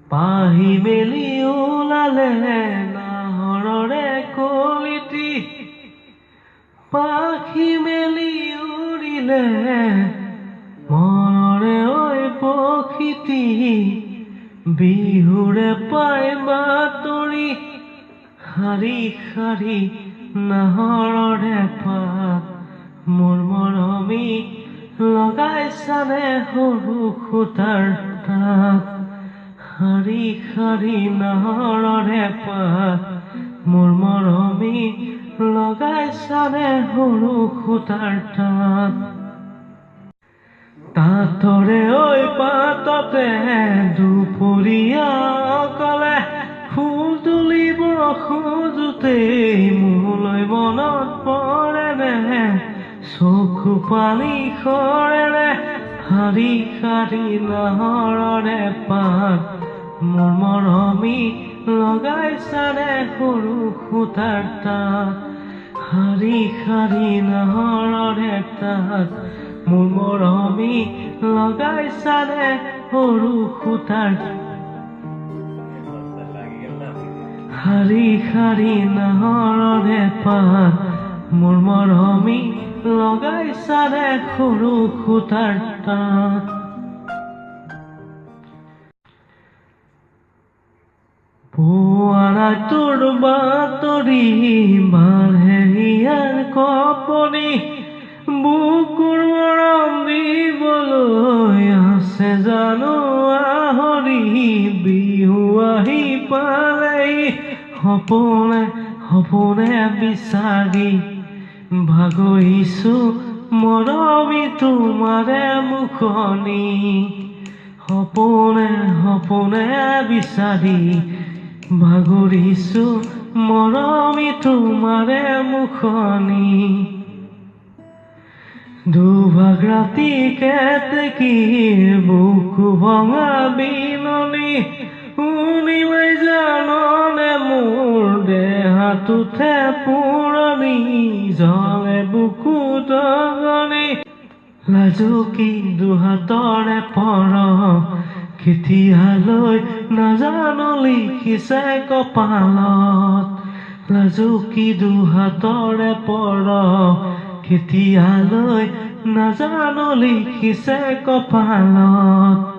পাহি মেলি ওলালে নাহৰৰে কলিটি পাখি মেলি উৰিলে মনৰে ঐ পখিটি বিহুৰে পাই বাতৰি শাৰী শাৰী নাহৰৰে পাত মোৰ মৰমী লগাইছানে সৰু খুটাৰ তাত শাৰী শাৰী নাহৰৰে পাত মোৰ মৰমী লগাইছানে সৰু খুটাৰ তাত তাতৰে ঐ পাততে দুপৰীয়া অকলে ফুল তুলিব খোজোতেই মোলৈ মনত পৰেনে চকু পানী সৰেনে শাৰী শাৰী নাহৰৰে পাত মোৰ মৰমী লগাইছানে সৰু খুটাৰ তাত শাৰী শাৰী নাহৰৰে তাত মোৰ মৰমী লগাইছানে সৰু খুটাৰ শাৰী শাৰী নাহৰৰে পাত মোৰ মৰমী লগাইছানে সৰু খুটাৰ তাত পোৱা নাই তোৰ বাতৰি বাঢ়ে হিয়াৰ কপনি বুকুৰ মৰম দিবলৈ আছে জানো আহৰি বিহু আহি পালেই সপোনে সপোনে বিচাৰি ভাগৰিছো মৰমী তোমাৰে মুখনি সপোনে সপোনে বিচাৰি ভাগৰিছো মৰমী তোমাৰে মুখনি দুভাগ ৰাতি কেতেকীৰ বুকু ভঙা বিননি শুনিবাই জাননে মোৰ দেহাটোতে পুৰণি জলে বুকু দগনি লাজুকী দুহাতৰে পৰ কেতিয়ালৈ নাজানো লিখিছে কপালত লাজুকী দুহাতৰে পৰ কেতিয়ালৈ নাজানো লিখিছে কপালত